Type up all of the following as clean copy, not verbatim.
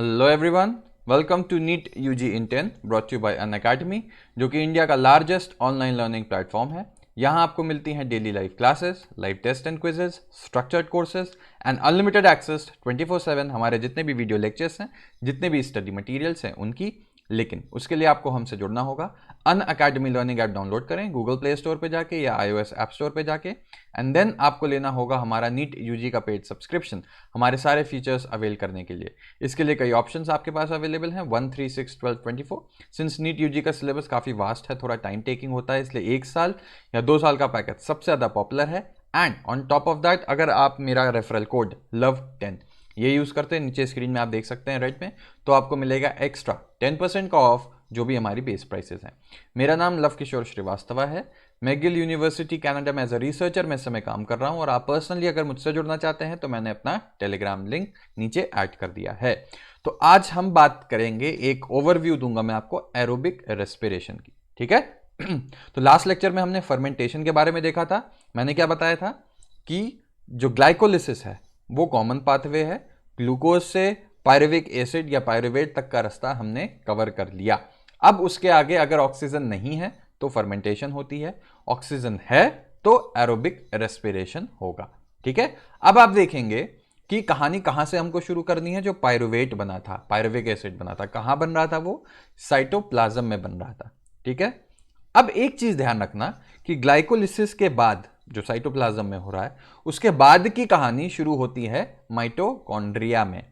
Hello everyone, welcome to NEET UG in 10 brought you by Unacademy, जो कि India का largest online learning platform है। यहाँ आपको मिलती हैं daily live classes, live test and quizzes, structured courses and unlimited access 24/7 हमारे जितने भी वीडियो लेक्चर्स हैं, जितने भी स्टडी मटेरियल्स हैं उनकी। लेकिन उसके लिए आपको हमसे जुड़ना होगा। अनअकैडमी लर्निंग ऐप डाउनलोड करें गूगल प्ले स्टोर पे जाके या iOS ऐप स्टोर पे जाके, एंड देन आपको लेना होगा हमारा नीट यूजी का पेड सब्सक्रिप्शन हमारे सारे फीचर्स अवेल करने के लिए। इसके लिए कई ऑप्शंस आपके पास अवेलेबल हैं 1, 3, 6, 12, 24। सिंस नीट यूजी का सिलेबस काफ़ी वास्ट है, थोड़ा टाइम टेकिंग होता है, इसलिए 1 साल या 2 साल का पैकेज सबसे ज़्यादा पॉपुलर है। And on top of that, अगर आप मेरा रेफरल कोड LOVE10 ये यूज़ करते हैं, नीचे स्क्रीन में आप देख सकते हैं रेड में, तो आपको मिलेगा एक्स्ट्रा 10% का ऑफ जो भी हमारी बेस प्राइसेस हैं। मेरा नाम लव किशोर श्रीवास्तव है। मैगिल यूनिवर्सिटी कनाडा में एज अ रिसर्चर मैं इस समय काम कर रहा हूं, और आप पर्सनली अगर मुझसे जुड़ना चाहते हैं तो मैंने अपना टेलीग्राम लिंक नीचे ऐड कर दिया है। तो आज हम बात करेंगे, एक ओवरव्यू दूंगा मैं आपको एरोबिक रेस्पिरेशन की, ठीक है। तो लास्ट लेक्चर में हमने फर्मेंटेशन के बारे में देखा था। मैंने क्या बताया था कि जो ग्लाइकोलिसिस है वो कॉमन पाथवे है, ग्लूकोज से पायरुविक एसिड या पायरुवेट तक का रास्ता हमने कवर कर लिया। अब उसके आगे अगर ऑक्सीजन नहीं है तो फर्मेंटेशन होती है, ऑक्सीजन है तो एरोबिक रेस्पिरेशन होगा, ठीक है। अब आप देखेंगे कि कहानी कहां से हमको शुरू करनी है। जो पायरुवेट बना था, पायरुविक एसिड बना था, कहां बन रहा था? वो साइटोप्लाज्म में बन रहा था, ठीक है। अब एक चीज ध्यान रखना कि ग्लाइकोलिसिस के बाद जो साइटोप्लाज्म में हो रहा है, उसके बाद की कहानी शुरू होती है माइटोकॉन्ड्रिया में,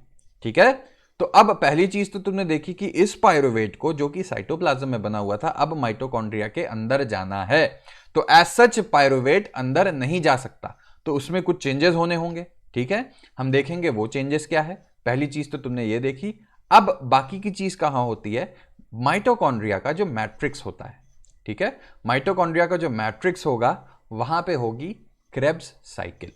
ठीक है। तो अब पहली चीज तो तुमने देखी कि इस पायरुवेट को, जो कि साइटोप्लाज्म में बना हुआ था, अब माइटोकॉन्ड्रिया के अंदर जाना है। तो एज सच पायरुवेट अंदर नहीं जा सकता, तो उसमें कुछ चेंजेस होने होंगे, ठीक है। हम देखेंगे वो चेंजेस क्या है। पहली चीज तो तुमने ये देखी। अब बाकी की चीज कहां होती है? माइटोकॉन्ड्रिया का जो मैट्रिक्स होता है, ठीक है। माइटोकॉन्ड्रिया का जो मैट्रिक्स होगा वहां पे होगी क्रेब्स साइकिल,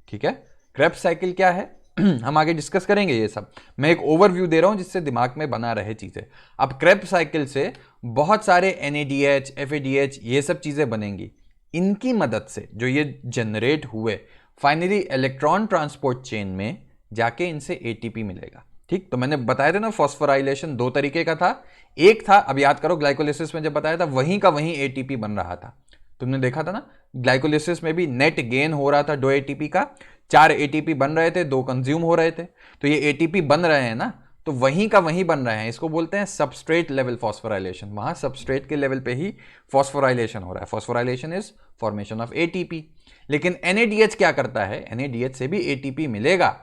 ठीक है। क्रेब्स साइकिल क्या है हम आगे डिस्कस करेंगे ये सब। मैं एक ओवरव्यू दे रहा हूं जिससे दिमाग में बना रहे चीजें। अब क्रेब्स साइकिल से बहुत सारे NADH, FADH ये सब चीजें बनेंगी। इनकी मदद से जो ये जनरेट हुए, फाइनली इलेक्ट्रॉन ट्रांसपोर्ट चेन में जाके इनसे ATP मिलेगा, ठीक। तो मैंने बताया था ना, फॉस्फोराइलेशन 2 तरीके का था। एक था, अब याद करो, ग्लाइकोलिसिस में जब बताया था वहीं का वहीं ATP बन रहा था। तुमने देखा था ना, ग्लाइकोलिसिस में भी नेट गेन हो रहा था 2 ATP का। 4 ATP बन रहे थे, 2 कंज्यूम हो रहे थे। तो ये ATP बन रहे हैं ना, तो वहीं का वहीं बन रहे हैं। इसको बोलते हैं सबस्ट्रेट लेवल फॉस्फोराइलेशन। वहां सबस्ट्रेट के लेवल पे ही फॉस्फोराइलेशन हो रहा है। Phosphorylation is formation of ATP। लेकिन NADH क्या करता है? NADH से भी ATP मिलेगा,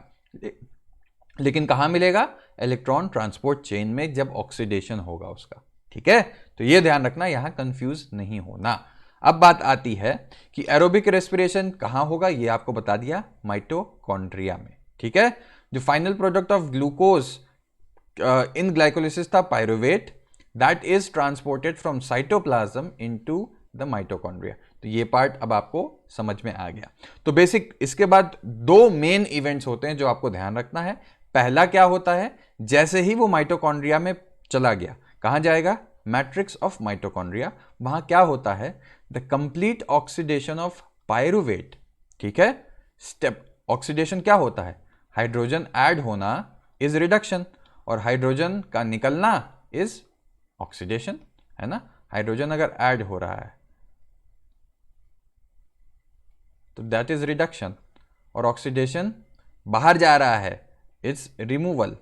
लेकिन कहां मिलेगा? इलेक्ट्रॉन ट्रांसपोर्ट चेन में, जब ऑक्सीडेशन होगा उसका, ठीक है। तो यह ध्यान रखना, यहां कंफ्यूज नहीं होना। अब बात आती है कि एरोबिक रेस्पिरेशन कहां होगा, यह आपको बता दिया, माइटोकॉन्ड्रिया में, ठीक है। जो final product of glucose in glycolysis था pyruvate, that is transported from cytoplasm into the mitochondria. तो ये पार्ट अब आपको समझ में आ गया। तो बेसिक, इसके बाद 2 मेन इवेंट्स होते हैं जो आपको ध्यान रखना है। पहला क्या होता है? जैसे ही वो माइटोकॉन्ड्रिया में चला गया, कहां जाएगा? Matrix of mitochondria. वहां क्या होता है? The complete oxidation of pyruvate, ठीक है। स्टेप ऑक्सीडेशन क्या होता है? हाइड्रोजन ऐड होना इज रिडक्शन, और हाइड्रोजन का निकलना इज ऑक्सीडेशन, है ना। हाइड्रोजन अगर ऐड हो रहा है तो दैट इज रिडक्शन, और ऑक्सीडेशन बाहर जा रहा है, it's removal,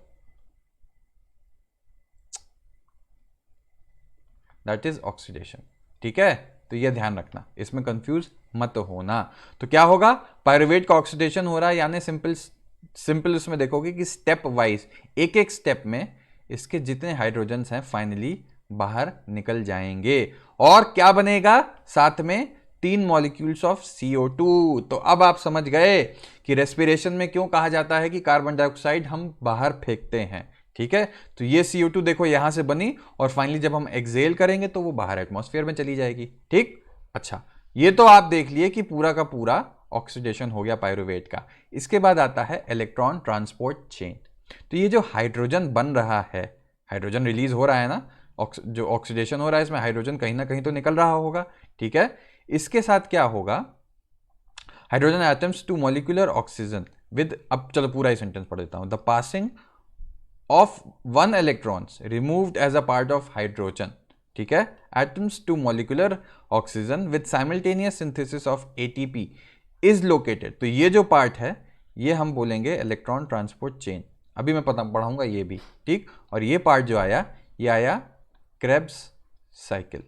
that is oxidation, ठीक है। तो यह ध्यान रखना, इसमें कंफ्यूज मत होना। तो क्या होगा? पायरुवेट का ऑक्सीडेशन हो रहा है, यानी सिंपल उसमें देखोगे कि स्टेप वाइज, एक एक स्टेप में इसके जितने हाइड्रोजन्स हैं फाइनली बाहर निकल जाएंगे। और क्या बनेगा साथ में? 3 मॉलिक्यूल्स ऑफ CO2। तो अब आप समझ गए कि रेस्पिरेशन में क्यों कहा जाता है कि कार्बन डाइऑक्साइड हम बाहर फेंकते हैं, ठीक है। तो ये CO2 देखो यहां से बनी, और फाइनली जब हम एक्सेल करेंगे तो वो बाहर एटमॉस्फेयर में चली जाएगी, ठीक। अच्छा, ये तो आप देख लिए कि पूरा का पूरा ऑक्सीडेशन हो गया पायरुवेट का। इसके बाद आता है इलेक्ट्रॉन ट्रांसपोर्ट चेन। तो ये जो हाइड्रोजन बन रहा है, हाइड्रोजन रिलीज हो रहा है ना, जो ऑक्सीडेशन हो रहा है इसमें हाइड्रोजन कहीं ना कहीं तो निकल रहा होगा, ठीक है। इसके साथ क्या होगा? Hydrogen atoms to molecular oxygen with, अब चलो पूरा ही सेंटेंस पढ़ देता हूं, the passing of 1 electrons removed as a part of hydrogen, ठीक है, atoms to molecular oxygen with simultaneous synthesis of ATP is located. तो ये जो पार्ट है ये हम बोलेंगे इलेक्ट्रॉन ट्रांसपोर्ट चेन, अभी मैं पढ़ाऊंगा ये भी, ठीक। और ये पार्ट जो आया ये आया क्रेब्स साइकिल,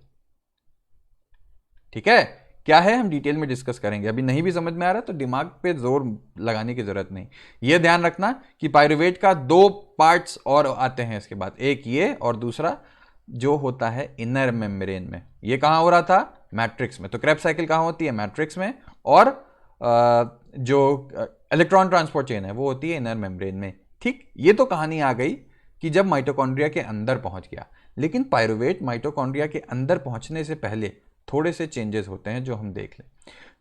ठीक है। क्या है हम डिटेल में डिस्कस करेंगे, अभी नहीं भी समझ में आ रहा तो दिमाग पे जोर लगाने की जरूरत नहीं। ये ध्यान रखना कि पायरुवेट का 2 पार्ट्स और आते हैं इसके बाद, एक ये और दूसरा जो होता है इनर मेम्ब्रेन में। ये कहां हो रहा था, मैट्रिक्स में। तो क्रेब्स साइकिल कहां होती है, मैट्रिक्स में, और जो इलेक्ट्रॉन ट्रांसपोर्ट चेन है वो होती है इनर मेम्ब्रेन में, ठीक। ये तो कहानी आ गई कि जब माइटोकॉन्ड्रिया के अंदर पहुंच गया, लेकिन पायरुवेट माइटोकॉन्ड्रिया के अंदर पहुंचने से पहले थोड़े से चेंजेस होते हैं जो हम देख लें।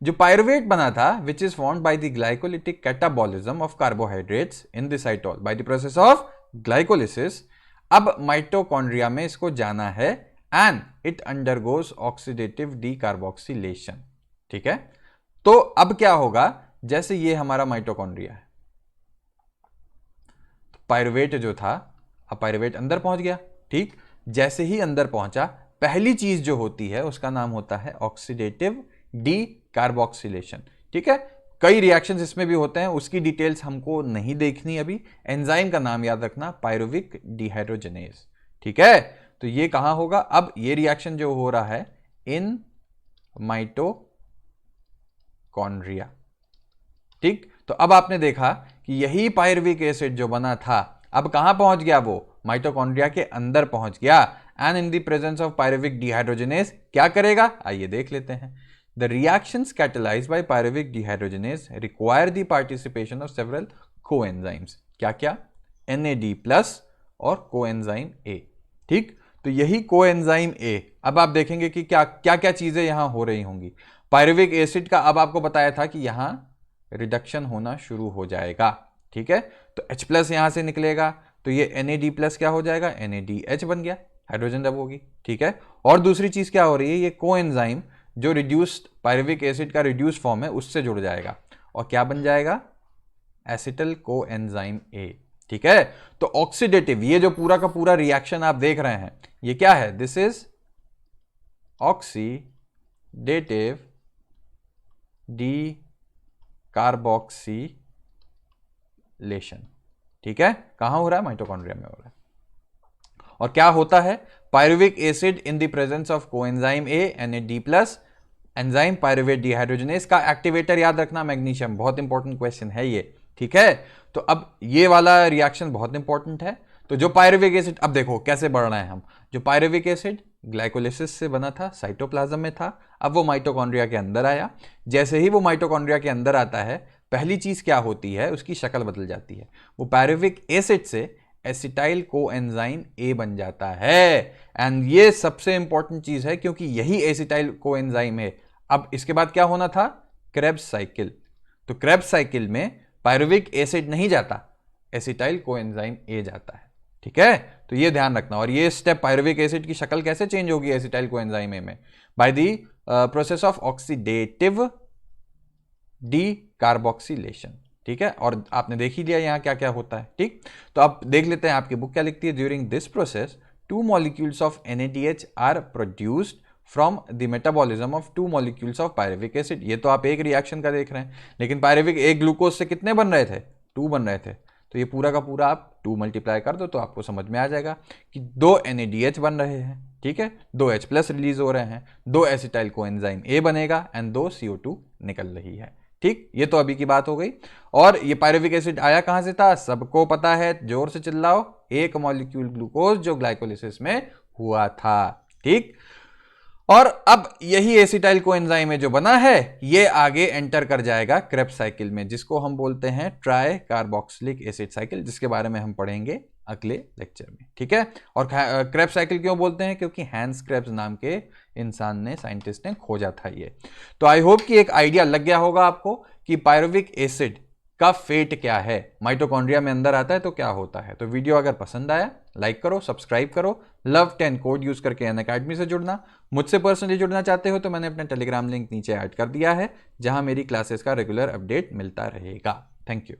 जो पायरुवेट बना था which is formed by the glycolytic catabolism of carbohydrates in the cytosol by the process of glycolysis, अब माइटोकॉन्ड्रिया में इसको जाना है and it undergoes oxidative decarboxylation, ठीक है। तो अब क्या होगा, जैसे ये हमारा माइटोकॉन्ड्रिया है, तो पायरुवेट जो था, अब पायरुवेट अंदर पहुंच गया, ठीक। जैसे ही अंदर पहुंचा, पहली चीज जो होती है उसका नाम होता है ऑक्सीडेटिव डीकार्बोक्सिलेशन, ठीक है। कई रिएक्शंस इसमें भी होते हैं, उसकी डिटेल्स हमको नहीं देखनी अभी। एंजाइम का नाम याद रखना, पायरुविक डिहाइड्रोजनेज, ठीक है। तो ये कहां होगा, अब ये रिएक्शन जो हो रहा है इन माइटोकॉन्ड्रिया, ठीक। तो अब आपने देखा कि यही पायरुविक एसिड जो बना था अब कहां पहुंच गया, वो माइटोकॉन्ड्रिया के अंदर पहुंच गया, and in the presence of pyruvic dehydrogenase क्या करेगा, आइए देख लेते हैं। The reactions catalysed by pyruvic dehydrogenase require the participation of several coenzymes, क्या क्या, NAD+ और कोएंजाइम A, ठीक। तो यही कोएंजाइम A, अब आप देखेंगे कि क्या क्या क्या चीजें यहां हो रही होंगी। पायरुविक एसिड का अब आपको बताया था कि यहां रिडक्शन होना शुरू हो जाएगा, ठीक है। तो H+ यहां से निकलेगा, तो ये NAD+ क्या हो जाएगा, NADH बन गया, हाइड्रोजन डब होगी, ठीक है। और दूसरी चीज क्या हो रही है, ये कोएंजाइम जो रिड्यूस्ड पायरुविक एसिड का रिड्यूस फॉर्म है उससे जुड़ जाएगा और क्या बन जाएगा, एसिटल कोएंजाइम A, ठीक है। तो ऑक्सीडेटिव, ये जो पूरा का पूरा रिएक्शन आप देख रहे हैं ये क्या है, दिस इज ऑक्सीडेटिव डीकार्बोक्सिलेशन, ठीक है। कहां हो रहा है, माइटोकॉन्ड्रिया में हो रहा है। और क्या होता है, pyruvic acid in the presence of coenzyme A, NAD+, enzyme pyruvate dehydrogenase का एक्टिवेटर याद रखना मैग्नीशियम, बहुत इंपॉर्टेंट क्वेश्चन है ये, ठीक है। तो अब ये वाला रिएक्शन बहुत इंपॉर्टेंट है। तो जो पायरुविक एसिड, अब देखो कैसे बढ़ रहे हैं हम, जो पायरुविक एसिड ग्लाइकोलिसिस से बना था, साइटोप्लाज्म में था, अब वो माइटोकॉन्ड्रिया के अंदर आया। जैसे ही वो माइटोकॉन्ड्रिया के अंदर आता है, पहली चीज क्या होती है, उसकी शक्ल बदल जाती है, वो पायरुविक एसिड से एसिटाइल कोएंजाइम A बन जाता है। एंड ये सबसे इंपॉर्टेंट चीज है क्योंकि यही एसिटाइल कोएंजाइम है। अब इसके बाद क्या होना था, क्रेब्स साइकिल। तो क्रेब्स साइकिल में पायरुविक एसिड नहीं जाता, एसिटाइल कोएंजाइम A जाता है, ठीक है। तो ये ध्यान रखना। और ये स्टेप, पायरुविक एसिड की शक्ल कैसे चेंज होगी एसिटाइल कोएंजाइम A में, bye the process of oxidative decarboxylation, ठीक है। और आपने देख ही लिया यहां क्या क्या होता है, ठीक। तो अब देख लेते हैं आपकी बुक क्या लिखती है, during this process 2 molecules of NADH are produced from the metabolism of 2 molecules of pyruvic acid। ये तो आप एक रिएक्शन का देख रहे हैं, लेकिन पायरुविक एक ग्लूकोज से कितने बन रहे थे, 2 बन रहे थे। तो ये पूरा का पूरा आप 2 मल्टीप्लाई कर दो तो आपको समझ में आ जाएगा कि 2 NADH बन रहे हैं, ठीक है, 2 H+ रिलीज हो रहे हैं, 2 एसिटाइल कोएंजाइम A बनेगा एंड 2 CO2 निकल रही है, ठीक। ये तो अभी की बात हो गई। और ये पायरुविक एसिड आया कहां से था, सबको पता है, जोर से चिल्लाओ, एक मॉलिक्यूल ग्लूकोज जो ग्लाइकोलिसिस में हुआ था, ठीक। और अब यही एसिटाइल कोएंजाइम जो बना है ये आगे एंटर कर जाएगा क्रेब्स साइकिल में, जिसको हम बोलते हैं ट्राई कार्बोक्सिलिक एसिड साइकिल, जिसके बारे में हम पढ़ेंगे अगले लेक्चर में, ठीक है। और क्रेब्स साइकिल क्यों बोलते हैं, क्योंकि हैंस क्रेब्स नाम के इंसान ने, साइंटिस्ट ने खोजा था ये। तो आई होप कि एक आइडिया लग गया होगा आपको कि पायरुविक एसिड का फेट क्या है, माइटोकॉन्ड्रिया में अंदर आता है तो क्या होता है। तो वीडियो अगर पसंद आया लाइक करो, सब्सक्राइब करो। लव 10 कोड यूज करके अनअकैडमी से जुड़ना। मुझसे पर्सनली जुड़ना चाहते हो तो मैंने अपना टेलीग्राम लिंक नीचे ऐड कर दिया है, जहां मेरी क्लासेस का रेगुलर अपडेट मिलता रहेगा। Thank you.